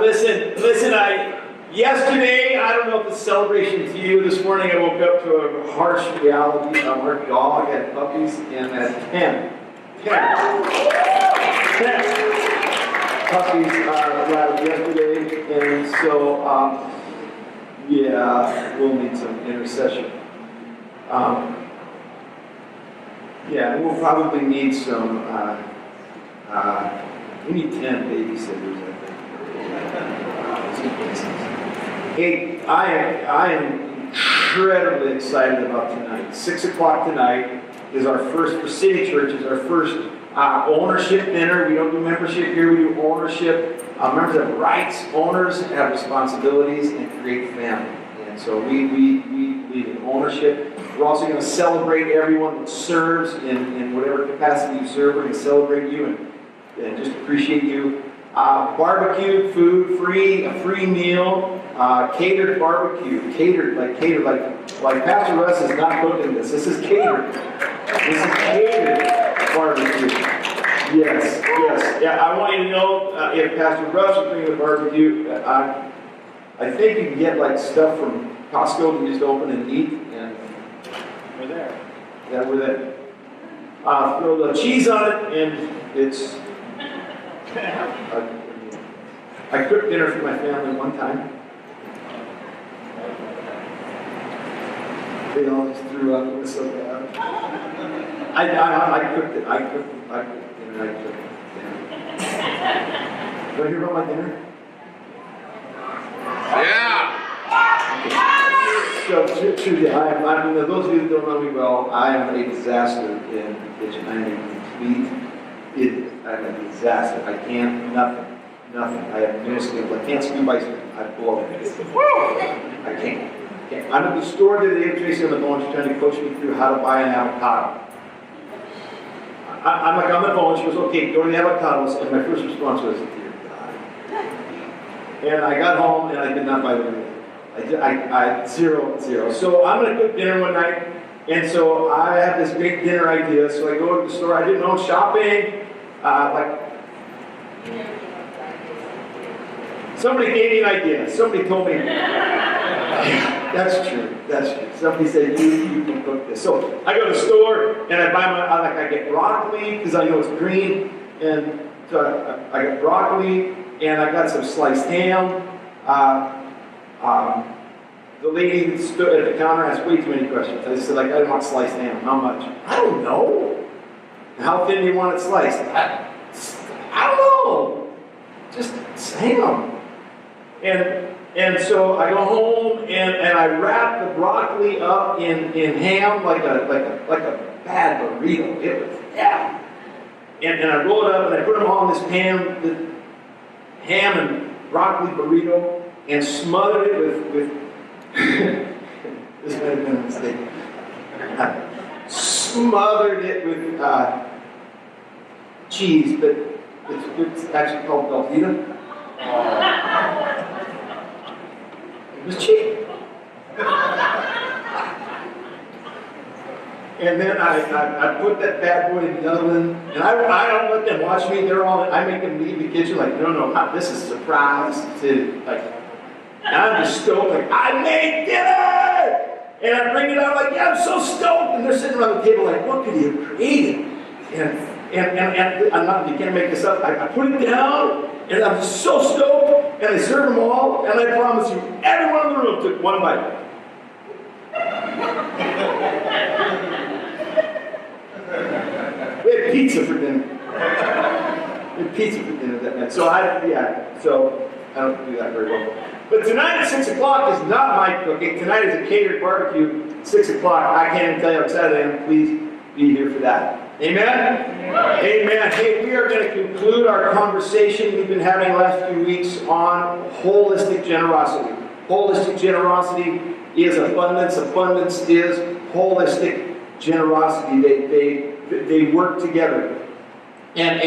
Listen, yesterday, I don't know if it's a celebration to you. This morning I woke up to a harsh reality. Our dog had puppies and had 10 puppies arrived yesterday. And so, we'll need some intercession. We'll probably need some, we need 10 babysitters, I think. Hey, I am incredibly excited about tonight. 6 o'clock tonight is our first, for City Church, is our first ownership dinner. We don't do membership here, we do ownership. Members have rights, owners have responsibilities, and create family. And so we believe in ownership. We're also going to celebrate everyone that serves in whatever capacity you serve. We're going to celebrate you and just appreciate you. Barbecue, food, a free meal, catered barbecue, catered like Pastor Russ is not cooking this. This is catered. This is catered barbecue. Yes. Yeah, I want you to know if Pastor Russ is bringing the barbecue, I think you can get like stuff from Costco to just open and eat. And we're there. Yeah, we're there. Throw the cheese on it, and it's. I cooked dinner for my family one time. They all just threw up. It was so bad. I cooked it. I cooked dinner. I cooked dinner. Do I hear about my dinner? Yeah. So, truly, those of you that don't know me well, I am a disaster in the kitchen. I am a complete idiot. I'm a disaster. I can't, nothing. I have no skills. I can't scoop ice cream. I blow it. I can't. I'm at the store today, Tracy on the phone. She's trying to coach me through how to buy an avocado. I'm like on the phone. She goes, okay, go to the avocados. And my first response was, dear God. And I got home and I did not buy the one. I zero. So I'm going to cook dinner one night. And so I have this great dinner idea. So I go to the store. I didn't know shopping. Somebody gave me an idea. Somebody told me. That's true. Somebody said, you can cook this. So I go to the store and I buy I get broccoli because I know it's green. And so I got broccoli and I got some sliced ham. The lady that stood at the counter asked way too many questions. I just said, I don't want sliced ham. How much? I don't know. How thin do you want it sliced? I don't know. Just ham. And so I go home and I wrap the broccoli up in ham like a bad burrito. It was and I roll it up and I put them all in this pan, the ham and broccoli burrito, and smothered it with this might have been a mistake. Smothered it with cheese, but it's actually called Velveeta. It was cheap. And then I put that bad boy in the oven, and I don't let them watch me. I make them leave the kitchen like, no, this is a surprise to and I'm just stoked, like, I made dinner! And I bring it out like, I'm so stoked. And they're sitting around the table like, what could you have created? And I'm not, you can't make this up. I put it down, and I'm just so stoked, and I serve them all, and I promise you, everyone in the room took one bite. We had pizza for dinner. That night. So I don't do that very well. But tonight at 6 o'clock is not my cooking. Tonight is a catered barbecue. 6 o'clock. I can't even tell you how excited I am. Please be here for that. Amen? Amen. Hey, we are going to conclude our conversation we've been having the last few weeks on holistic generosity. Holistic generosity is abundance. Abundance is holistic generosity. They work together. And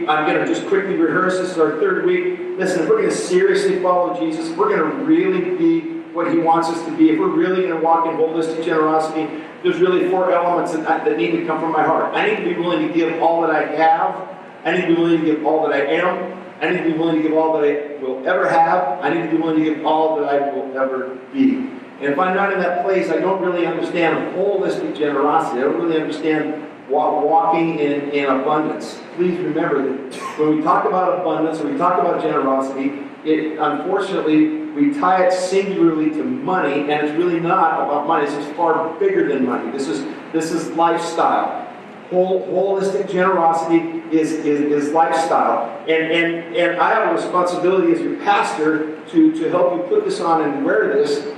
I'm going to just quickly rehearse. This is our third week. Listen, if we're going to seriously follow Jesus, we're going to really be what He wants us to be. If we're really going to walk in holistic generosity, there's really 4 elements that need to come from my heart. I need to be willing to give all that I have. I need to be willing to give all that I am. I need to be willing to give all that I will ever have. I need to be willing to give all that I will ever be. And if I'm not in that place, I don't really understand holistic generosity. I don't really understand walking in abundance. Please remember that when we talk about abundance, when we talk about generosity, unfortunately, we tie it singularly to money, and it's really not about money. It's just far bigger than money. This is lifestyle. Holistic generosity is lifestyle. And I have a responsibility as your pastor to help you put this on and wear this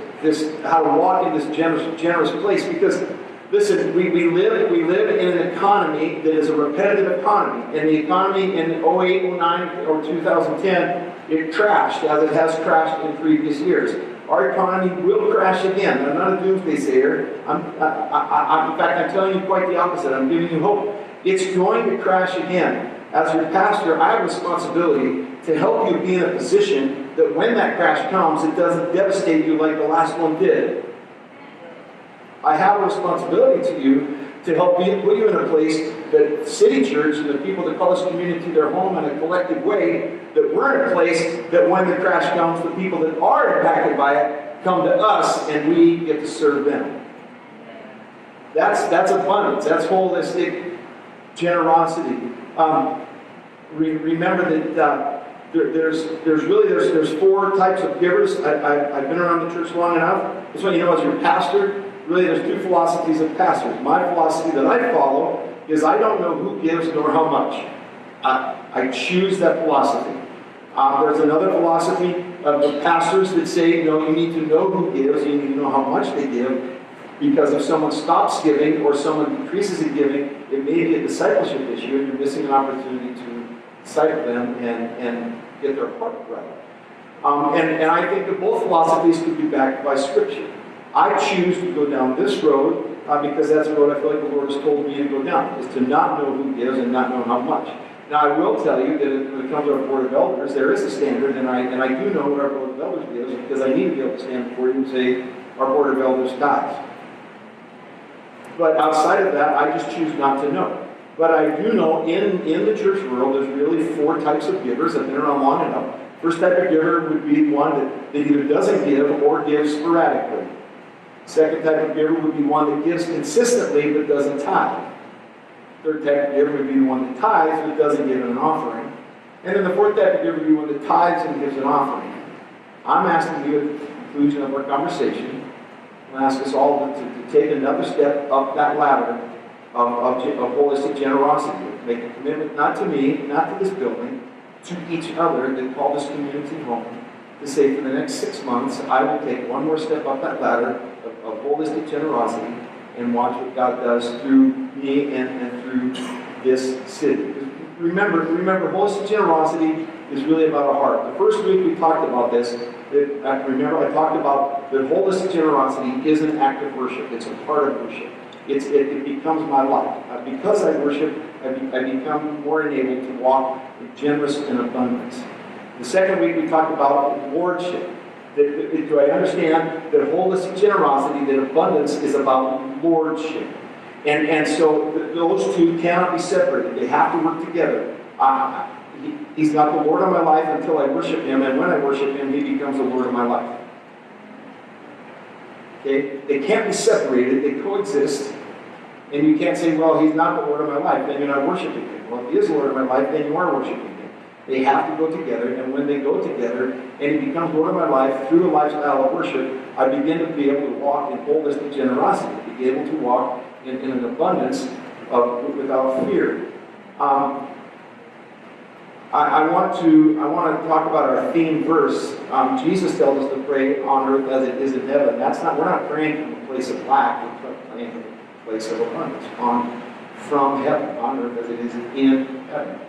how to walk in this generous place. Because listen, we live in an economy that is a repetitive economy. And the economy in 08, 09, or 2010, it crashed as it has crashed in previous years. Our economy will crash again. I'm not a doomsday sayer. In fact, I'm telling you quite the opposite. I'm giving you hope. It's going to crash again. As your pastor, I have a responsibility to help you be in a position that when that crash comes, it doesn't devastate you like the last one did. I have a responsibility to you to help put you in a place that City Church and the people that call this community their home in a collective way, that we're in a place that when the crash comes, the people that are impacted by it come to us and we get to serve them. That's abundance. That's holistic generosity. Remember that there's four types of givers. I've been around the church long enough. That's why, as your pastor, really there's two philosophies of pastors. My philosophy that I follow is I don't know who gives nor how much. I choose that philosophy. There's another philosophy of pastors that say, no, you need to know who gives, you need to know how much they give, because if someone stops giving or someone decreases in giving, it may be a discipleship issue and you're missing an opportunity to disciple them and get their heart right. And I think that both philosophies could be backed by Scripture. I choose to go down this road because that's the road I feel like the Lord has told me to go down, is to not know who gives and not know how much. Now, I will tell you that when it comes to our Board of Elders, there is a standard, and I do know what our Board of Elders gives because I need to be able to stand before you and say, our Board of Elders tithes. But outside of that, I just choose not to know. But I do know in the church world, there's really four types of givers. I've been around long enough. First type of giver would be one that either doesn't give or gives sporadically. Second type of giver would be one that gives consistently but doesn't tithe. Third type of giver would be the one that tithes but doesn't give an offering. And then the fourth type of giver would be one that tithes and gives an offering. I'm asking you at the conclusion of our conversation, I'm ask us all to take another step up that ladder of holistic generosity. Make a commitment not to me, not to this building, to each other that call this community home, to say for the next 6 months, I will take one more step up that ladder of holistic generosity and watch what God does through me and through this city. Remember, holistic generosity is really about a heart. The first week we talked about this. Remember, I talked about that holistic generosity is an act of worship. It's a part of worship. It becomes my life. Because I worship, I become more enabled to walk in generous and abundance. The second week we talked about lordship. Do I understand that holistic generosity, that abundance is about lordship? And so those two cannot be separated. They have to work together. He's not the Lord of my life until I worship Him, and when I worship Him, He becomes the Lord of my life. Okay? They can't be separated. They coexist. And you can't say, well, He's not the Lord of my life, then you're not worshiping Him. Well, if He is the Lord of my life, then you are worshiping Him. They have to go together, and when they go together, and He becomes Lord of my life through a lifestyle of worship, I begin to be able to walk in holistic generosity, to be able to walk in an abundance without fear. I want to talk about our theme verse. Jesus tells us to pray on earth as it is in heaven. We're not praying from a place of lack. We're praying from a place of abundance. From heaven, on earth as it is in heaven.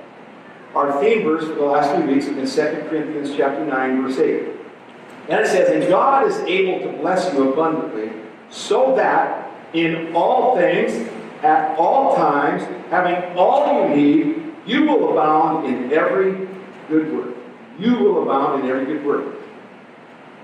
Our theme verse for the last 2 weeks has been 2 Corinthians chapter 9, verse 8. And it says, and God is able to bless you abundantly, so that in all things, at all times, having all you need, you will abound in every good work. You will abound in every good work.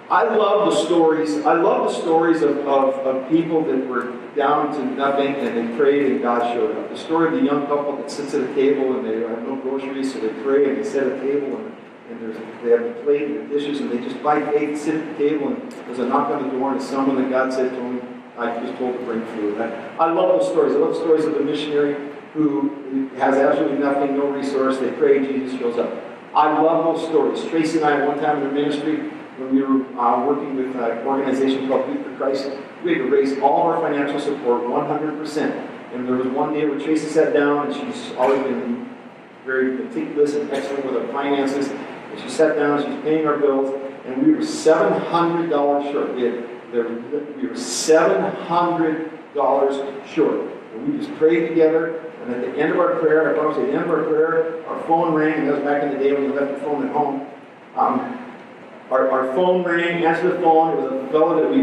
I love the stories. I love the stories of people that were down to nothing and they prayed and God showed up. The story of the young couple that sits at a table and they have no groceries, so they pray and they set a table and and they have the plate and the dishes, and they just by faith sit at the table, and there's a knock on the door, and it's someone that God said to him, I was told to bring food. I love those stories. I love stories of the missionary who has absolutely nothing, no resource. They pray, Jesus shows up. I love those stories. Tracy and I, at one time in our ministry, when we were working with an organization called Youth for Christ, we had to raise all of our financial support 100%. And there was one day where Tracy sat down, and she's always been very meticulous and excellent with her finances. And she sat down, she was paying our bills, and we were $700 short. We were $700 short. And we just prayed together, and at the end of our prayer, I promise you, at the end of our prayer, our phone rang, and that was back in the day when you left the phone at home. Our phone rang, answered the phone. It was a fellow that we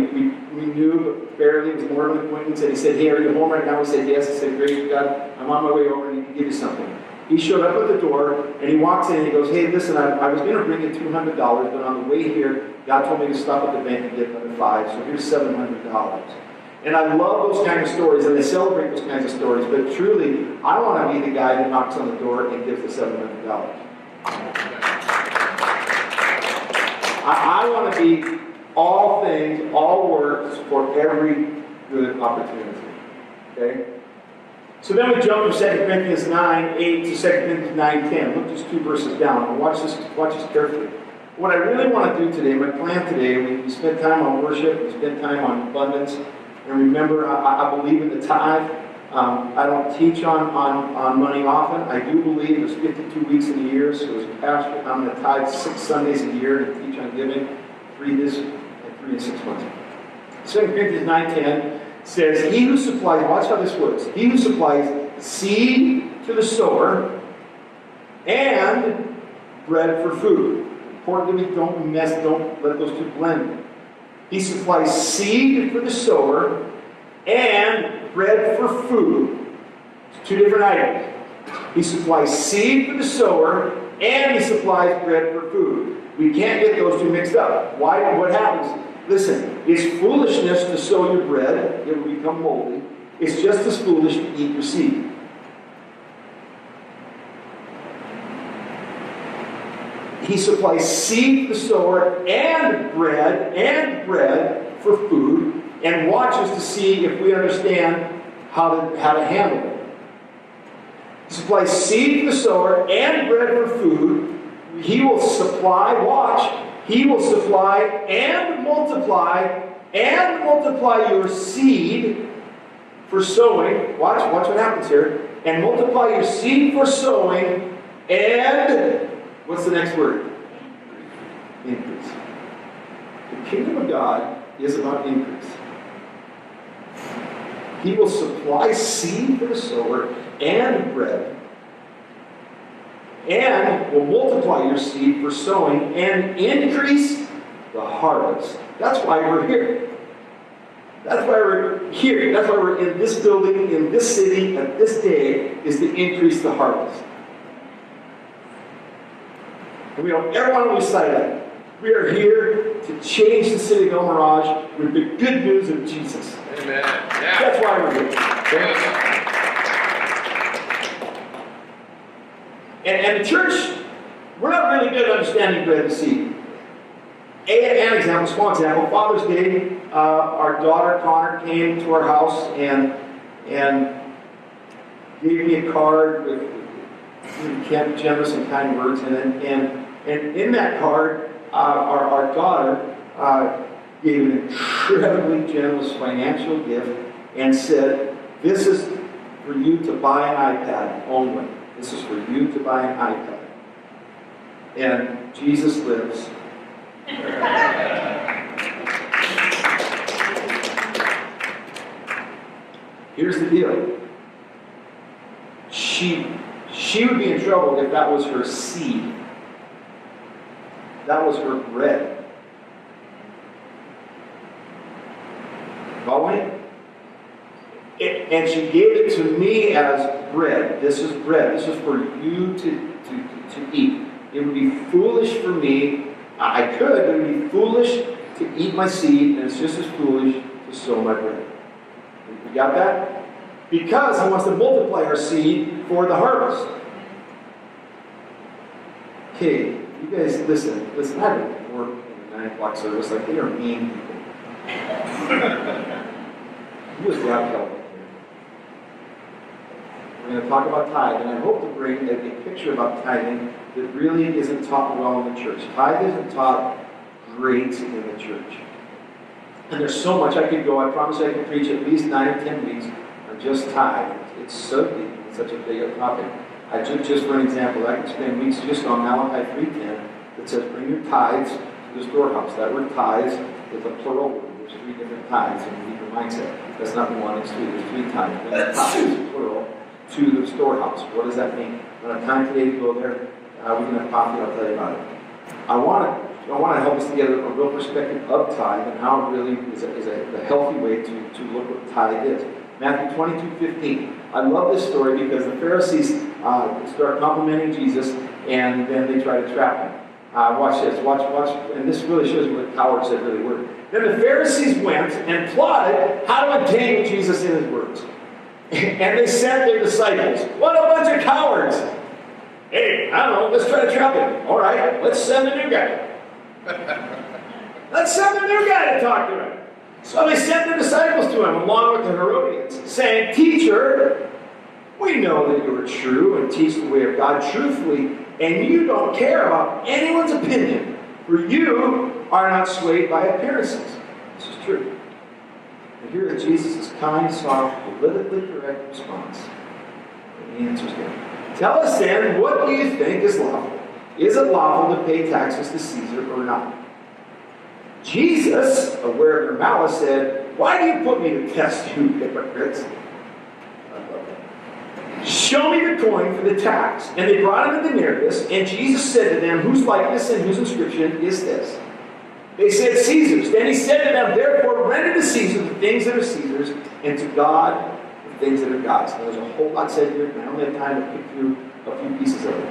knew, but barely. It was more of an acquaintance. And he said, hey, are you home right now? We said, yes. I said, great, God, I'm on my way over, and he can give you something. He showed up at the door, and he walks in, and he goes, hey, listen, I was going to bring you $200, but on the way here, God told me to stop at the bank and get another $5, so here's $700. And I love those kind of stories, and I celebrate those kinds of stories, but truly, I want to be the guy that knocks on the door and gives the $700. I want to be all things, all works for every good opportunity. Okay? So then we jump from 2 Corinthians 9:8 to 2 Corinthians 9:10. Look just 2 verses down. And watch this carefully. What I really want to do today, my plan today, we spend time on worship, we spend time on abundance. And remember, I believe in the tithe. I don't teach on money often. I do believe there's 52 weeks in a year, so as a pastor, I'm going to tithe 6 Sundays a year and teach on giving, 3 this and 3 in 6 months. 2 Corinthians 9:10 says, he who supplies, watch how this works, he who supplies seed to the sower and bread for food. Important that we don't let those two blend. He supplies seed for the sower and bread for food. It's 2 different items. He supplies seed for the sower and he supplies bread for food. We can't get those two mixed up. Why? What happens? Listen, it's foolishness to sow your bread. It will become moldy. It's just as foolish to eat your seed. He supplies seed for the sower and bread for food, and watches to see if we understand how to handle it. He supplies seed for the sower and bread for food. He will supply, watch, he will supply and multiply your seed for sowing. Watch what happens here. And multiply your seed for sowing and, what's the next word? Increase. The kingdom of God is about increase. He will supply seed for the sower and bread, and will multiply your seed for sowing and increase the harvest. That's why we're here. That's why we're here. That's why we're in this building, in this city, at this day, is to increase the harvest. And we don't ever want to lose sight of that. We are here to change the city of El Mirage with the good news of Jesus. Amen. Yeah. That's why we're here. Okay? And the church, we're not really good at understanding bread and seed. An example, small example, Father's Day, our daughter Connor came to our house and gave me a card with generous and kind words in it. And in that card, our daughter gave an incredibly generous financial gift and said, this is for you to buy an iPad only. This is for you to buy an iPad. And Jesus lives. Here's the deal. She would be in trouble if that was her seed. That was her bread. Following? And she gave it to me as bread. This is bread. This is for you to eat. It would be foolish for me. I could, but it would be foolish to eat my seed, and it's just as foolish to sow my bread. You got that? Because he wants to multiply our seed for the harvest. Okay, You guys, listen, I don't work in the 9 o'clock service, like they are mean people. You just grab help here. We're going to talk about tithe, and I hope to bring a picture about tithing that really isn't taught well in the church. Tithe isn't taught great in the church. And there's so much I could go. I promise I could preach at least 9 or 10 weeks on just tithe. It's so deep. It's such a big topic. I just for an example, I could spend weeks just on Malachi 3:10 that says, bring your tithes to the storehouse. That word tithes is a plural word. There's 3 different tithes in the Hebrew mindset. That's not 1, it's 3. There's 3 tithes. Bring your tithes, plural, to the storehouse. What does that mean? I don't have time today to go there. We can have coffee, I'll tell you about it. I want to help us together a real perspective of tithe and how it really is a healthy way to look what tithe is. Matthew 22:15. I love this story because the Pharisees start complimenting Jesus and then they try to trap him. Watch this. Watch. And this really shows you what cowards they really were. Then the Pharisees went and plotted how to entangle Jesus in his words. And they sent their disciples. What a bunch of cowards! Hey, I don't know, let's try to trap him. All right, let's send a new guy. Let's send a new guy to talk to him. So they sent their disciples to him along with the Herodians, saying, Teacher, we know that you are true and teach the way of God truthfully, and you don't care about anyone's opinion, for you are not swayed by appearances. This is true. And here is Jesus' kind, soft, politically correct response. And he answers them. Tell us then, what do you think is lawful? Is it lawful to pay taxes to Caesar or not? Jesus, aware of their malice, said, Why do you put me to test, you hypocrites? Show me the coin for the tax. And they brought him a denarius, and Jesus said to them, Whose likeness and whose inscription is this? They said, Caesar's. Then he said to them, Therefore render to Caesar the things that are Caesar's, and to God the things that are God's. Now, there's a whole lot said here, and I only have time to pick through a few pieces of it.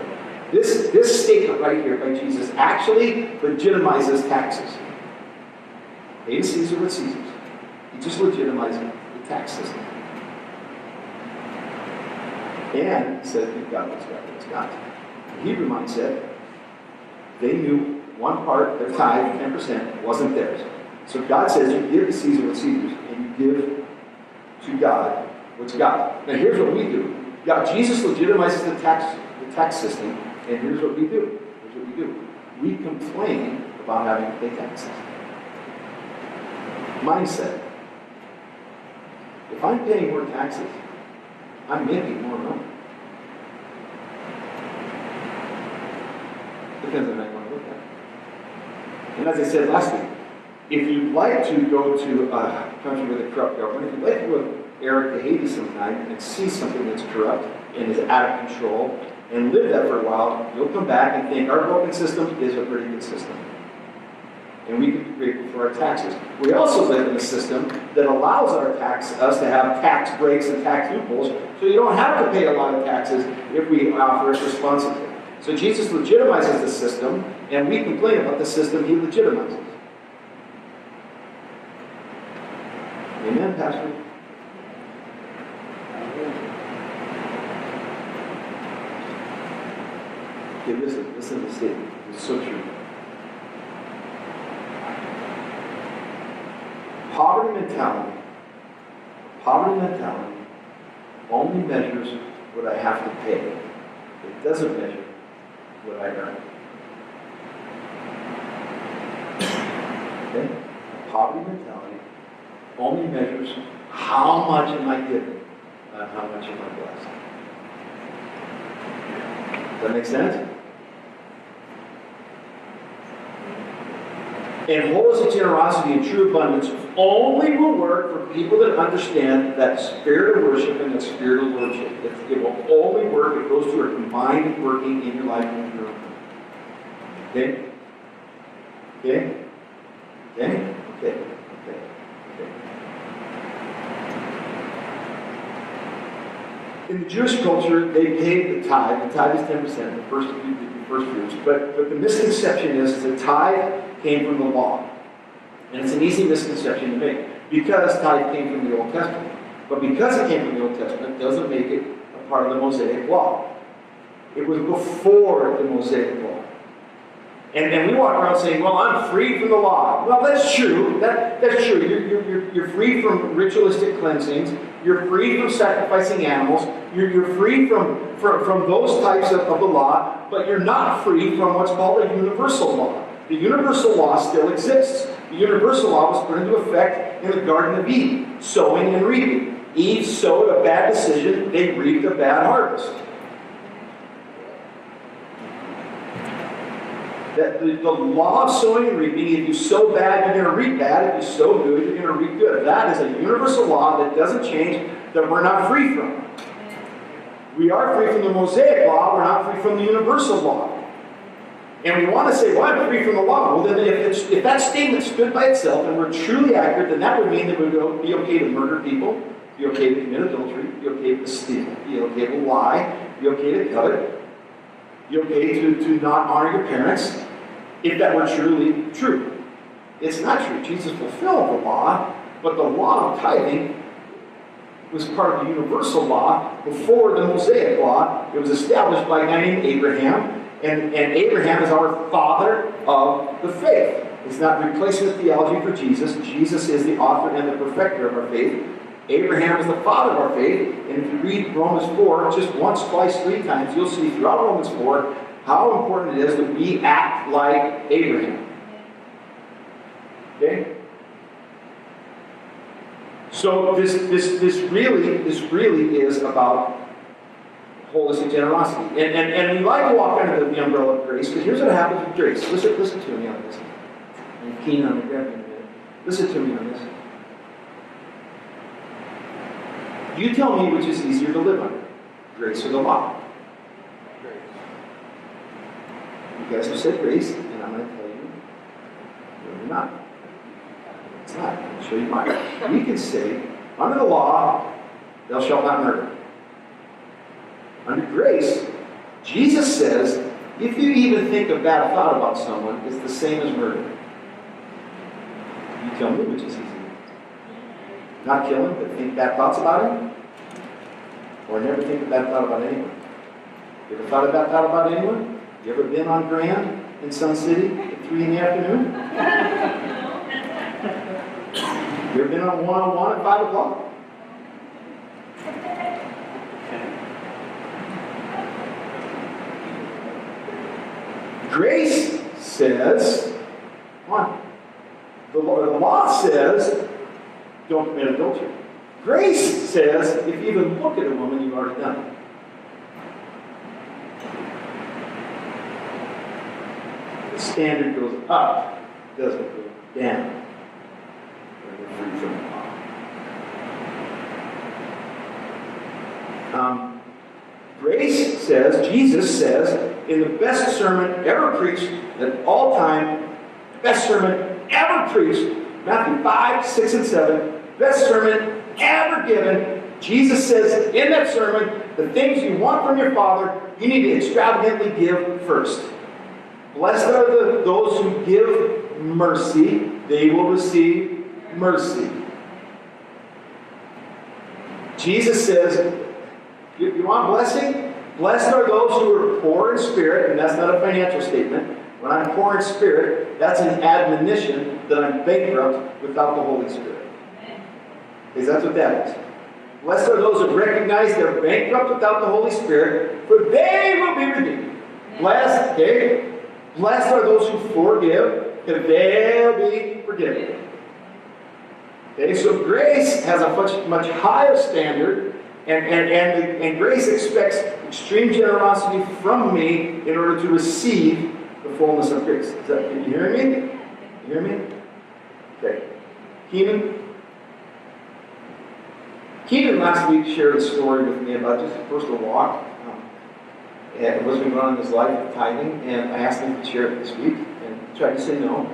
This statement right here by Jesus actually legitimizes taxes. Pay to Caesar what Caesar's. He just legitimizes the tax system. And he said, You've got what's God's. The Hebrew mindset, they knew one part, their tithe, 10%, wasn't theirs. So God says, You give to Caesar what's Caesar's, and you give to God what's God's. Now here's what we do. Jesus legitimizes the tax system, and here's what we do. We complain about having to pay taxes. Mindset. If I'm paying more taxes, I'm making more money. Depends on how you want to look at it. And as I said last week, if you'd like to go to a country with a corrupt government, if you'd like to go to Eric to Haiti sometime and see something that's corrupt and is out of control and live that for a while, you'll come back and think our broken system is a pretty good system. And we can be grateful for our taxes. We also live in a system that allows us to have tax breaks and tax loopholes, so you don't have to pay a lot of taxes if we offer it responsibly. So Jesus legitimizes the system, and we complain about the system he legitimizes. Amen, Pastor? Okay, listen to the statement. It's so true. Poverty mentality only measures what I have to pay. It doesn't measure what I earn. Okay? Poverty mentality only measures how much am I given, not how much am I blessed. Does that make sense? And wholesome generosity and true abundance only will work for people that understand that spirit of worship and that spirit of lordship. It will only work if those two are combined and working in your life and in your own. Okay? Okay? Okay? Okay. Okay. Okay. In the Jewish culture, they paid the tithe. The tithe is 10%, the first fruits. But the misconception is the tithe came from the law. And it's an easy misconception to make because tithe came from the Old Testament. But because it came from the Old Testament, it doesn't make it a part of the Mosaic law. It was before the Mosaic law. And we walk around saying, well, I'm free from the law. Well, that's true. That's true. You're free from ritualistic cleansings. You're free from sacrificing animals. You're free from those types of the law, but you're not free from what's called a universal law. The universal law still exists. The universal law was put into effect in the Garden of Eden, sowing and reaping. Eve sowed a bad decision, they reaped a bad harvest. That the law of sowing and reaping, if you sow bad, you're going to reap bad. If you sow good, you're going to reap good. That is a universal law that doesn't change, that we're not free from. We are free from the Mosaic law, we're not free from the universal law. And we want to say, well, I'm free from the law. Well, then if that statement stood by itself and were truly accurate, then that would mean that it would be okay to murder people, be okay to commit adultery, be okay to steal, be okay to lie, be okay to covet, be okay to not honor your parents, if that were truly true. It's not true. Jesus fulfilled the law, but the law of tithing was part of the universal law before the Mosaic law. It was established by a guy named Abraham, and Abraham is our father of the faith. It's not replacement theology for Jesus. Jesus is the author and the perfecter of our faith. Abraham is the father of our faith, and if you read Romans 4 just once, twice, 3 times, you'll see throughout Romans 4 how important it is that we act like Abraham. Okay? So this really is about holistic generosity. And we like to walk under the umbrella of grace, because here's what happens with grace. Listen to me on this. I'm keen on the grab in a minute. Listen to me on this. You tell me which is easier to live under, grace or the law. Grace. You guys have said grace, and I'm going to tell you, no, you're not. It's not. I'll show you mine. We can say, under the law, thou shalt not murder. Under grace, Jesus says, if you even think a bad thought about someone, it's the same as murder. You tell me which is easier. Not kill him, but think bad thoughts about him? Or never think a bad thought about anyone? You ever thought a bad thought about anyone? You ever been on Grand in Sun City at 3 in the afternoon? You ever been on one-on-one at 5 o'clock? Grace says, come on. The law says, don't commit adultery. Grace says, if you even look at a woman, you've already done it. The standard goes up, doesn't go down. We're free from the law. Grace says, Jesus says, in the best sermon ever preached at all time, best sermon ever preached, Matthew 5, 6, and 7, best sermon ever given, Jesus says in that sermon, the things you want from your Father, you need to extravagantly give first. Blessed are those who give mercy, they will receive mercy. Jesus says, you want blessing? Blessed are those who are poor in spirit, and that's not a financial statement. When I'm poor in spirit, that's an admonition that I'm bankrupt without the Holy Spirit. Because that's what that is. Blessed are those who recognize they're bankrupt without the Holy Spirit, for they will be redeemed. Blessed, okay? Blessed are those who forgive, for they'll be forgiven. Okay, so grace has a much higher standard, and grace expects extreme generosity from me in order to receive the fullness of grace. Can you hear me? You hear me? Okay. Keenan last week shared a story with me about just a personal walk. And what's been going on in his life with tithing, and I asked him to share it this week, and he tried to say no.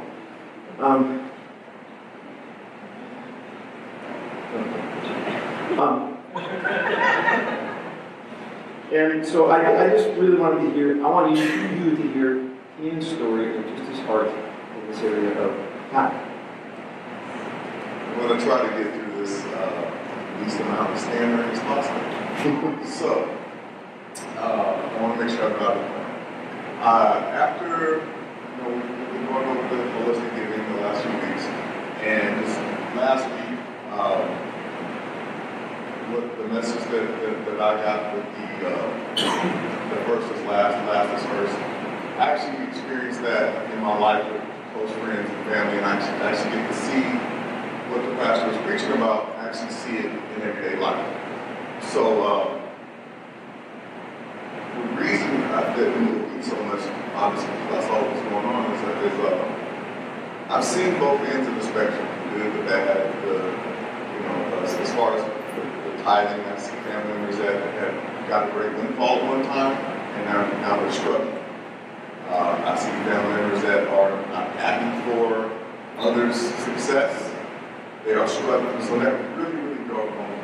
And so I just really wanted to hear, I want you to hear Ian's story and just his heart in this area of tithing. I'm going to try to get through this least amount of standard as possible. So, I want to make sure I got it. After we've been going over the holistic giving the last few weeks, and this last week, with the message that I got with the first is last is first, I actually experienced that in my life with close friends and family, and I actually get to see what the pastor was preaching about, and actually see it in everyday life. So, the reason I didn't eat so much, obviously, that's all that's going on, is that I've seen both ends of the spectrum, the good, the bad, as far as the tithing. I see family members that have got a great windfall at one time, and now they're struggling. I see family members that are not happy for others' success. They are struggling, so that really, really drove home.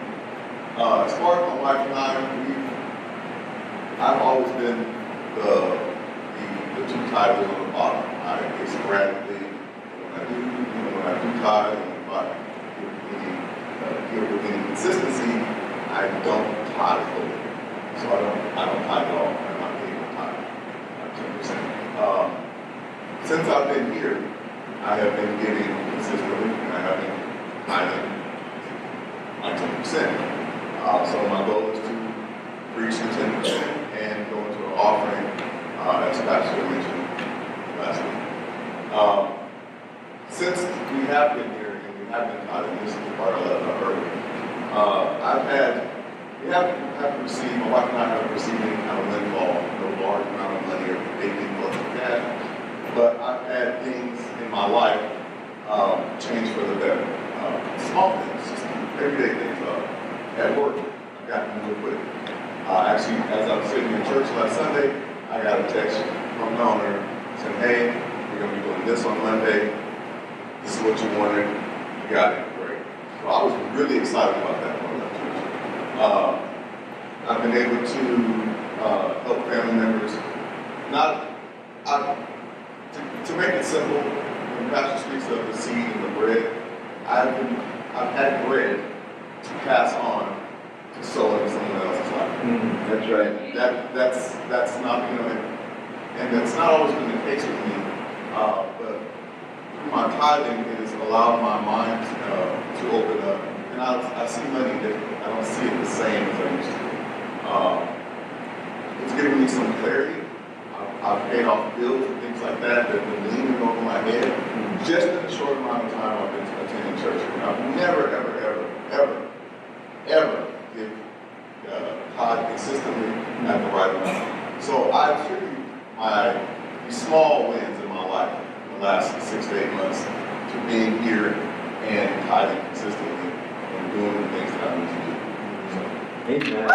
As far as my wife and I've always been the two tithers on the bottom. I get sporadically when I do tithe, and if I give with any consistency, I don't tithe fully. So I don't tithe at all. I'm not paying my tithe, 10%. Since I've been here, I have been giving consistently, and I have been tithing my 10%. So my goal is to reach the 10% and go into an offering, as Pastor mentioned last week. Since we have been here and we have been tithing, this is the part I left out earlier. We haven't received, my wife and I haven't received any kind of windfall, no large amount of money or big influx of cash, but I've had things in my life change for the better. Small things, just everyday things. At work, I got to move quick. Actually, as I was sitting in church last Sunday, I got a text from the owner saying, "Hey, we're going to be doing this on Monday. This is what you wanted. You got it. Great." So I was really excited about that when I left church. I've been able to help family members. To make it simple, when Pastor speaks of the seed and the bread, I've had bread to pass on to sow into someone else's life. That's right. That's not, and that's not always been the case with me. But through my tithing, it has allowed my mind to open up, and I see money differently. I don't see it the same as I used to. It's given me some clarity. I've paid off bills and things like that that have been leaning over my head. Just in a short amount of time I've been attending church. I've never, ever give tithe consistently at the right amount. So I attribute these small wins in my life in the last 6 to 8 months to being here and tithing consistently and doing the things that I need to do. So. Amen.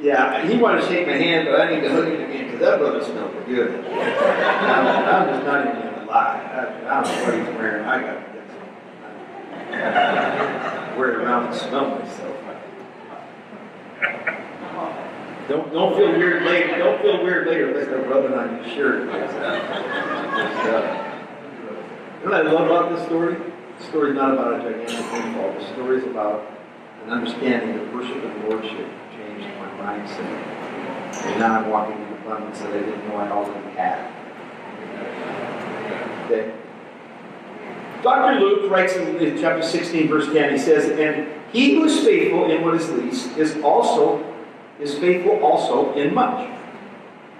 Yeah, he wanted to shake my hand, but I need to hug him again because that brother smelled good. I'm just not even going to lie. I don't know what he's wearing. I got to wear it around and smell myself. Don't feel weird later. Don't feel weird later if I start rubbing on your shirt. You know what I love about this story? The story is not about a gigantic windfall. The story is about an understanding that worship and lordship changed my mindset. And now I'm walking in abundance that I didn't know I already had. Okay? Dr. Luke writes in chapter 16, verse 10, he says, "And he who is faithful in what is least is faithful also in much.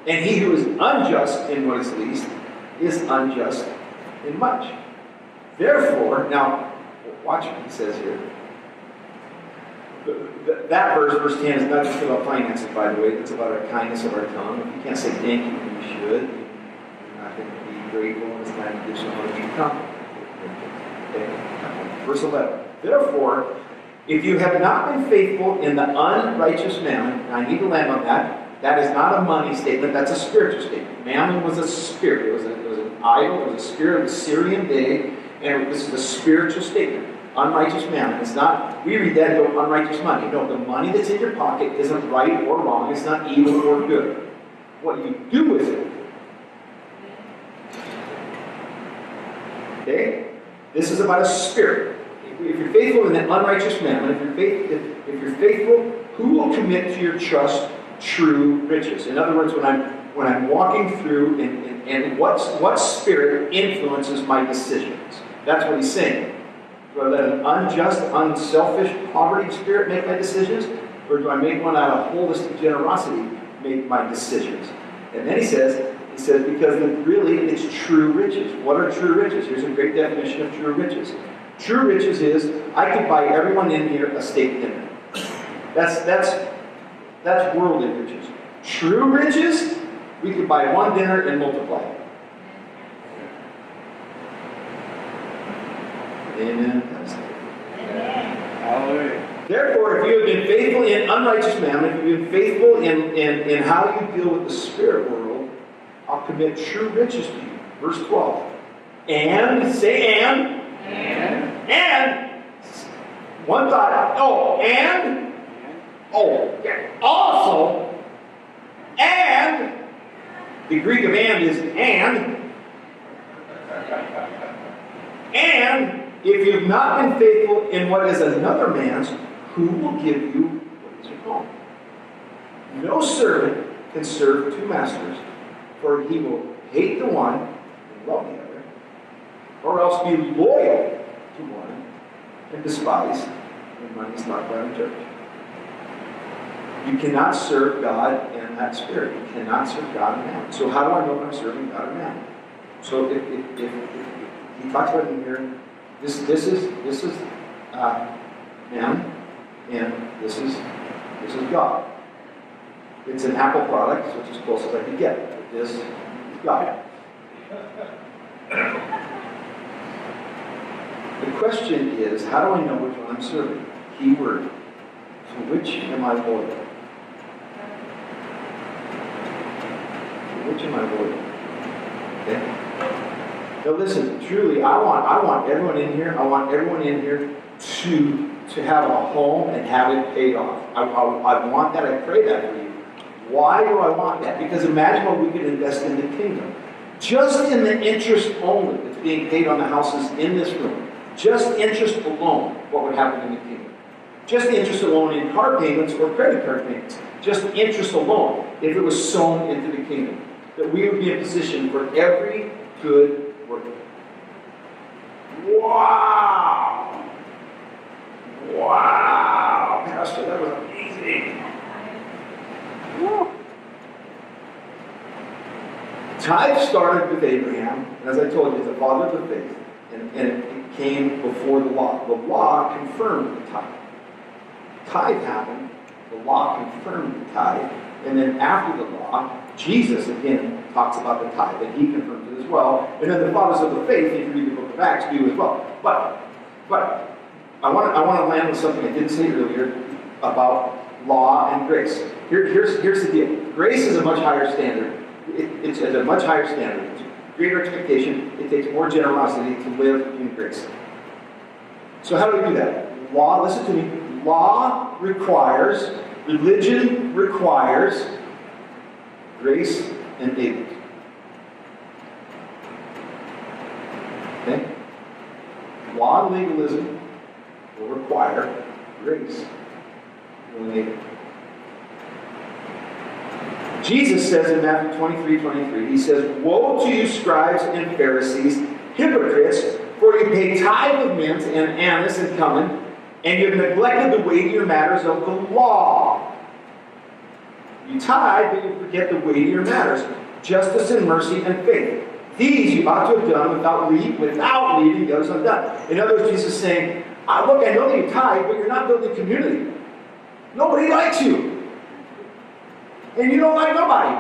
And he who is unjust in what is least is unjust in much. Therefore," now, watch what he says here. That verse 10, is not just about finances, by the way. It's about our kindness of our tongue. If you can't say thank you when you should, you're not going to be grateful when it's time to give someone a compliment. Okay. Verse 11. "Therefore, if you have not been faithful in the unrighteous mammon," and I need to land on that. That is not a money statement. That's a spiritual statement. Mammon was a spirit. It was an idol. It was a spirit of the Syrian day. And this is a spiritual statement. Unrighteous mammon. It's not, we read that and go, unrighteous money. No, the money that's in your pocket isn't right or wrong. It's not evil or good. What you do with it. Okay? This is about a spirit. If you're faithful in an unrighteous mammon, if you're faithful, who will commit to your trust true riches? In other words, when I'm walking through, and what spirit influences my decisions? That's what he's saying. Do I let an unjust, unselfish, poverty spirit make my decisions? Or do I make one out of holistic generosity make my decisions? And then he says, because really it's true riches. What are true riches? Here's a great definition of true riches. True riches is, I could buy everyone in here a steak dinner. That's worldly riches. True riches, we could buy one dinner and multiply it. Amen. Hallelujah. Therefore, if you have been faithful in unrighteous mammon, if you've been faithful in how you deal with the spirit world, I'll commit true riches to you. Verse 12. And, say and, one thought, also, and, the Greek of and is and, if you've not been faithful in what is another man's, who will give you what is your own? No servant can serve two masters, for he will hate the one and love the other, or else be loyal to one and despise the one he's not by the church. You cannot serve God and that spirit. You cannot serve God and man. So how do I know if I'm serving God or man? So if he talks about it in here, this is man, and this is God. It's an Apple product, which is as close as I can get. This is God. The question is, how do I know which one I'm serving? Key word. To which am I loyal? To which am I loyal? Okay? Now listen, truly, I want everyone in here, to have a home and have it paid off. I want that, I pray that for you. Why do I want that? Because imagine what we could invest in the kingdom. Just in the interest only that's being paid on the houses in this room, just interest alone, what would happen in the kingdom? Just interest alone in car payments or credit card payments. Just interest alone, if it was sown into the kingdom. That we would be in position for every good work. Wow! Wow! Pastor, that was amazing. Woo. Tithe started with Abraham, and as I told you, he's the father of the faith, and it came before the law. The law confirmed the tithe. Tithe happened, the law confirmed the tithe, and then after the law, Jesus again talks about the tithe, and he confirms it as well. And then the fathers of the faith, if you read the book of Acts, do as well. But I want to land with something I didn't say earlier about law and grace. Here's the deal. Grace is a much higher standard. It's at a much higher standard. It's greater expectation. It takes more generosity to live in grace. So how do we do that? Law, listen to me. Law requires, religion requires grace enables. Okay? Law and legalism will require grace will enable. Jesus says in Matthew 23:23, he says, "Woe to you, scribes and Pharisees, hypocrites, for you pay tithe of mint and anise and cumin, and you have neglected the weightier matters of the law." You tithe, but you forget the weightier matters, justice and mercy and faith. These you ought to have done without leaving the others undone. In other words, Jesus is saying, look, I know that you tithe, but you're not building community. Nobody likes you. And you don't like nobody.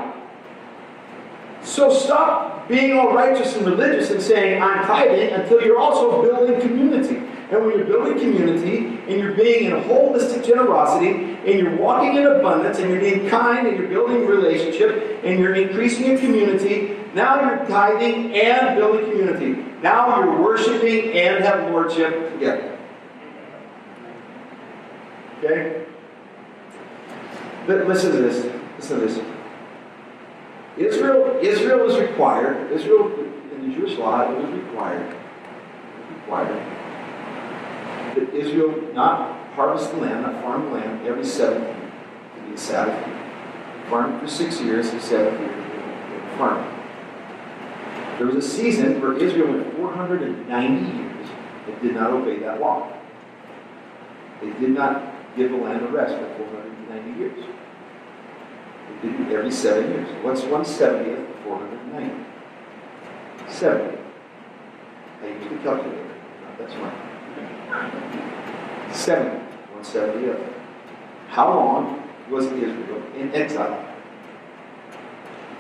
So stop being all righteous and religious and saying, I'm tithing, until you're also building community. And when you're building community, and you're being in a holistic generosity, and you're walking in abundance, and you're being kind, and you're building relationship, and you're increasing your community, now you're tithing and building community. Now you're worshiping and have lordship together. Okay? Listen to this. Listen to this. Israel was required. Israel, in the Jewish law, it was required that Israel not harvest the land, not farm the land every 7th year to be a Sabbath year. Farm for 6 years, the 7th year they would farm. There was a season where Israel went 490 years and did not obey that law. They did not give the land a rest for 490 years. They did it every 7 years. What's 1/70th of 490? 70. I used the calculator. Not that smart. 70. 1/70th. How long was Israel in exile?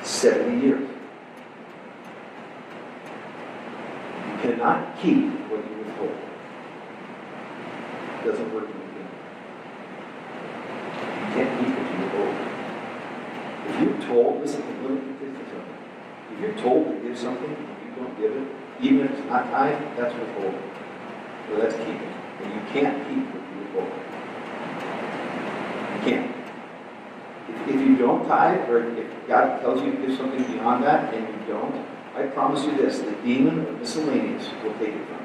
70 years. You cannot keep what you withhold. It doesn't work in the kingdom. You can't keep what you withhold. If you're told, listen, let me take this up. If you're told to give something and you don't give it, even if it's not tithe, that's withholding. So that's keeping. And you can't keep what you withhold. You can't. If you don't tithe, or if God tells you to give something beyond that and you don't, I promise you this, the demon of miscellaneous will take it from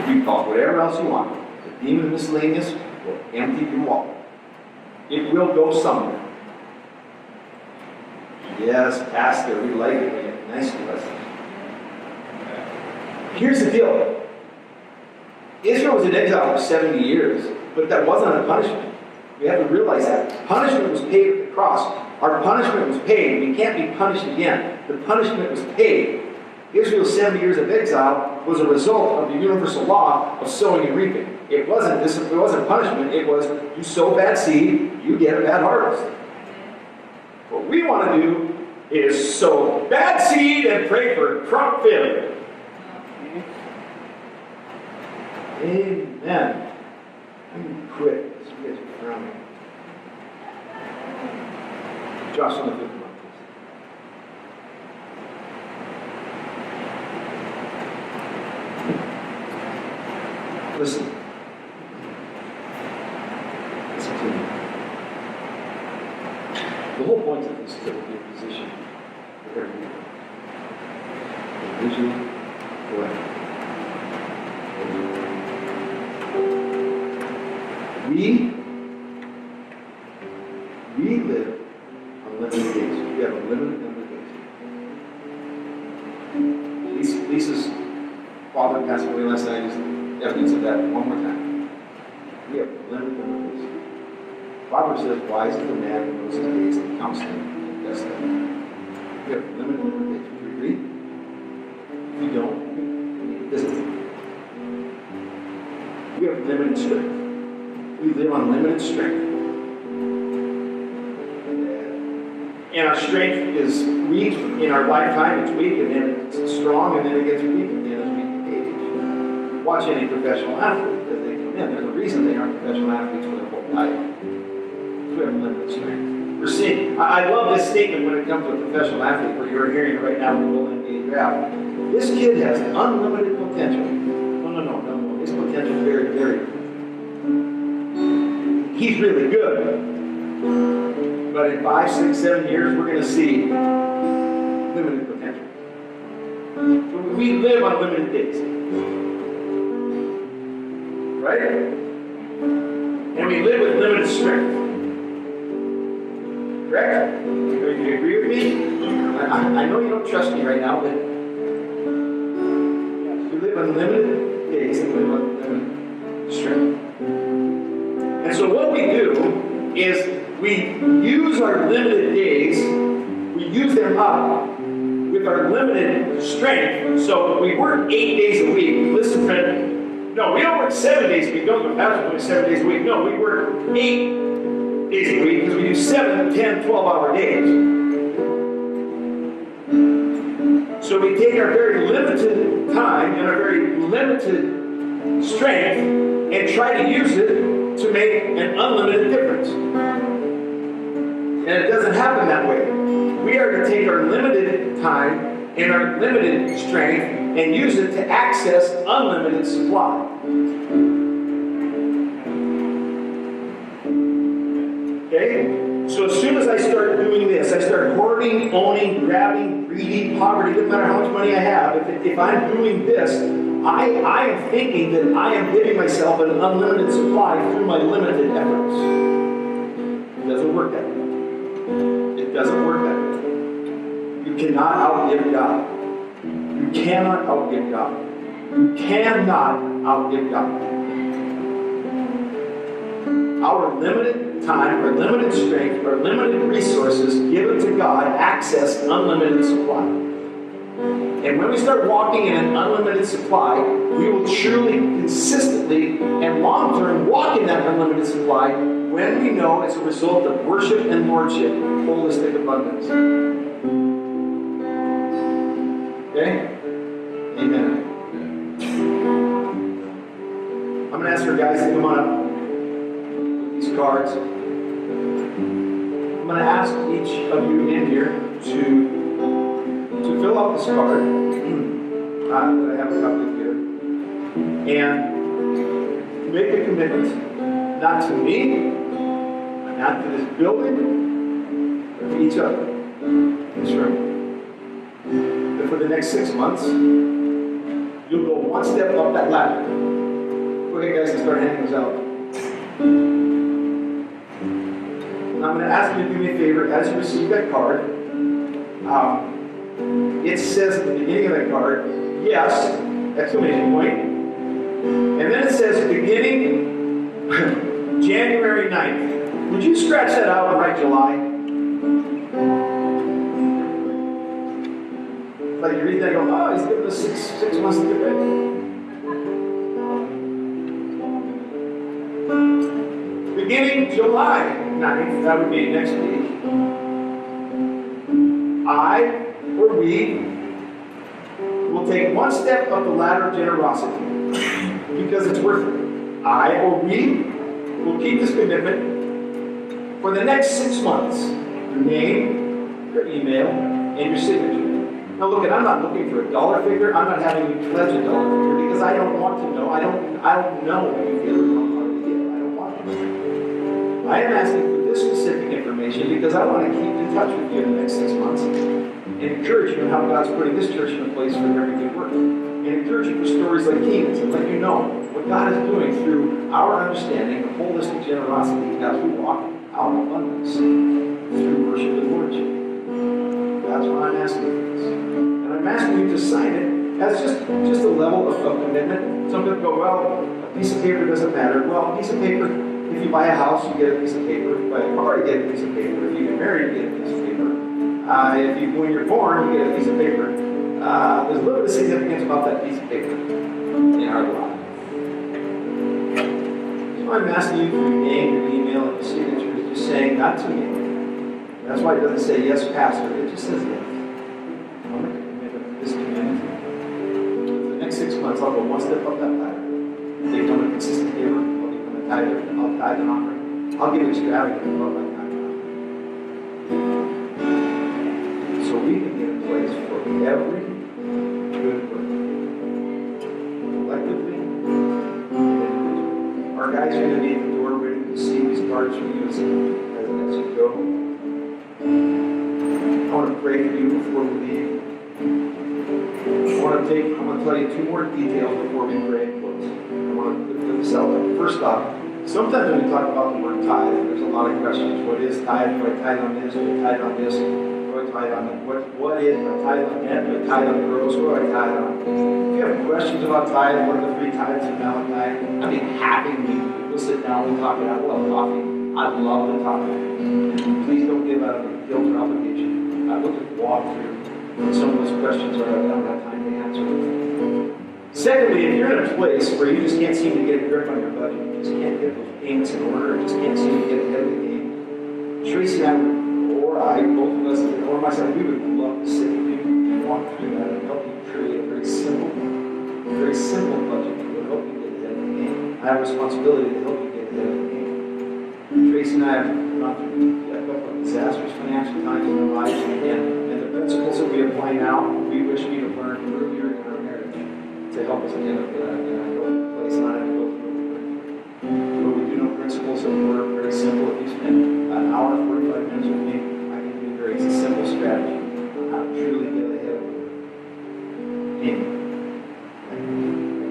you. You call it whatever else you want. The demon of miscellaneous will empty your wallet. It will go somewhere. Yes, Pastor, we like it when you're nice to us. Here's the deal. Israel was in exile for 70 years, but that wasn't a punishment. We have to realize that. Punishment was paid at the cross. Our punishment was paid. We can't be punished again. The punishment was paid. Israel's 70 years of exile was a result of the universal law of sowing and reaping. It wasn't punishment. It was, you sow bad seed, you get a bad harvest. What we want to do is sow bad seed and pray for crop failure. Amen. I'm going to quit because you guys are frowning. Josh, let me think about this. Listen. Let's continue. The whole point of this is to be in position for every vision, forever. We live on limited days. We have a limited number of days. Lisa's father passed away last night. Is evidence of that one more time. We have a limited number of days. The Bible says, wise is the man who knows his days and counts them and does them. We have a limited number of days. Would you agree? If you don't, we need to visit. We have limited strength. We live on limited strength. And our strength is weak in our lifetime, it's weak, and then it's strong, and then it gets weak again as we age. Watch any professional athlete as they come in. There's a reason they aren't professional athletes for their whole life. Because we have limited strength. We're seeing, I love this statement when it comes to a professional athlete, where you're hearing it right now in the World NBA draft. This kid has unlimited potential. No. His potential is very, very good. He's really good. But in 5, 6, 7 years, we're going to see limited potential. So we live on limited days. Right? And we live with limited strength. Correct? Do you agree with me? I know you don't trust me right now, but we live on limited days and we live on limited strength. And so what we do is we use our limited days, we use them up with our limited strength. So we work 8 days a week. Listen, friend, no, we don't work 7 days a week. Don't go past only 7 days a week. No, we work 8 days a week because we do 7, 10, 12-hour days. So we take our very limited time and our very limited strength and try to use it to make an unlimited difference. And it doesn't happen that way. We are to take our limited time and our limited strength and use it to access unlimited supply. Okay? So as soon as I start doing this, I start hoarding, owning, grabbing, greedy, poverty, doesn't matter how much money I have, if I'm doing this, I am thinking that I am giving myself an unlimited supply through my limited efforts. It doesn't work that way. It doesn't work that way. You cannot outgive God. You cannot outgive God. You cannot outgive God. Our limited time, our limited strength, our limited resources given to God access unlimited supply. And when we start walking in an unlimited supply, we will truly, consistently, and long-term walk in that unlimited supply when we know as a result of worship and lordship, holistic abundance. Okay? Amen. I'm going to ask our guys to come on up with these cards. I'm going to ask each of you in here to fill out this card that I have a copy of here and make a commitment, not to me, not to this building, but to each other in this room. That for the next 6 months, you'll go one step up that ladder. Go ahead, guys, and start handing those out. And I'm going to ask you to do me a favor as you receive that card. It says at the beginning of that card, yes, exclamation point. And then it says beginning January 9th. Would you scratch that out and write July? Like you read that and go, oh, he's giving us six months to get ready. Beginning July 9th, that would be next week. I or we will take one step up the ladder of generosity because it's worth it. I or we will keep this commitment for the next 6 months. Your name, your email, and your signature. Now look, I'm not looking for a dollar figure. I'm not having you pledge a dollar figure because I don't want to know. I don't know what you give or don't want to give. I don't want to. I am asking for this specific information because I want to keep in touch with you in the next 6 months and encourage you in how God's putting this church in a place for every good work. And encourage you for stories like Keenan's and let you know what God is doing through our understanding of holistic generosity as we walk out in abundance through worship and lordship. That's why I'm asking for this. And I'm asking you to sign it as just a level of commitment. Some people go, well, a piece of paper doesn't matter. Well, a piece of paper, if you buy a house, you get a piece of paper. If you buy a car, you get a piece of paper. If you get married, you get a piece of paper. When you're born, you get a piece of paper. There's a little bit of significance about that piece of paper in our life. So I'm asking you for your name, your email, and your signature. Just saying, not to me. That's why it doesn't say yes, pastor. It just says yes. I'll make a commitment to this community. For the next 6 months, I'll go one step up that ladder. I'll become a consistent giver. I'll become a tither. I'll tithe and offer. I'll give extravagant above my tithe and offering. So we can get a place for every good work. Collectively, individually. Our guys are going to be at the door ready to see these cards from you as you go. I want to pray for you before we leave. I want to tell you 2 more details before we pray and close. I want to put this out there. First off, sometimes when we talk about the word tithe, there's a lot of questions. What is tithe? Do I tithe on this? Do I tithe on this? Do I tithe on that? What is? Do I tithe on that? Do I tithe on gross? What do I tithe on? If you have questions about tithe, what are the 3 tithes of Malachi? I'd be happy to meet you. We'll sit down and talk it out. I love coffee. I'd love to talk to you. Please don't give out of guilt or obligation. I will just walk through some of those questions or I don't have time to answer them. Secondly, if you're in a place where you just can't seem to get a grip on your budget, you just can't get those payments in order, just can't seem to get ahead of the game, Tracy and I, or I, both of us, or myself, we would love to sit with you and walk through that and help you create a very simple budget that will help you get ahead of the game. I have a responsibility to help you get ahead of the game. Tracy and I have gone through a couple of disastrous financial times in our lives, and the principles that we apply now, we wish we had learned earlier in our marriage to help us get in a healthy place, not in a healthy. But we do know principles that were very simple. If you spend an hour, 45 like minister with me, I can do very simple strategy on how to truly get ahead of Amy.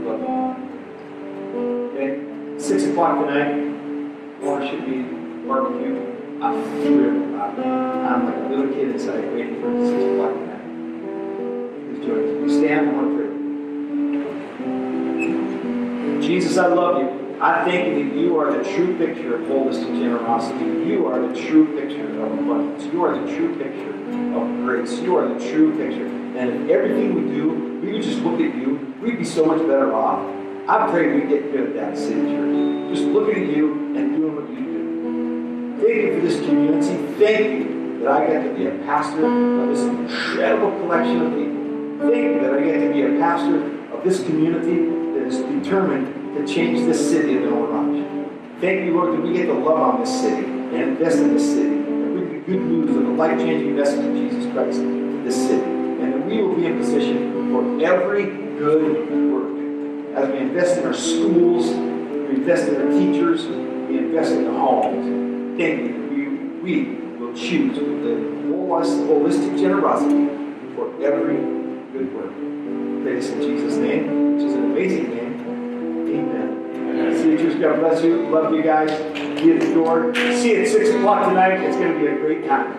Love you. Okay? 6 o'clock tonight, or should be barbecue. I'm thrilled about it. I'm like a little kid inside waiting for 6 o'clock tonight. Please join us. We stand and want to pray. Jesus, I love you. I thank you that you are the true picture of holistic generosity. You are the true picture of abundance. You are the true picture of grace. You are the true picture. And if everything we do, we would just look at you, we'd be so much better off. I pray we get good at that city church. Just looking at you and doing what you do. Thank you for this community. Thank you that I get to be a pastor of this incredible collection of people. Thank you that I get to be a pastor of this community that is determined to change this city of Middle Ranch. Thank you, Lord, that we get to love on this city and invest in this city and bring the good news of the life-changing message of Jesus Christ to this city. And that we will be in position for every good work. As we invest in our schools, we invest in our teachers, we invest in the homes. Thank you that we will choose with the holistic generosity for every good work. Pray this in Jesus' name, which is an amazing name. Amen. See you, church. God bless you. Love you guys. Be at the door. See you at 6 o'clock tonight. It's going to be a great time.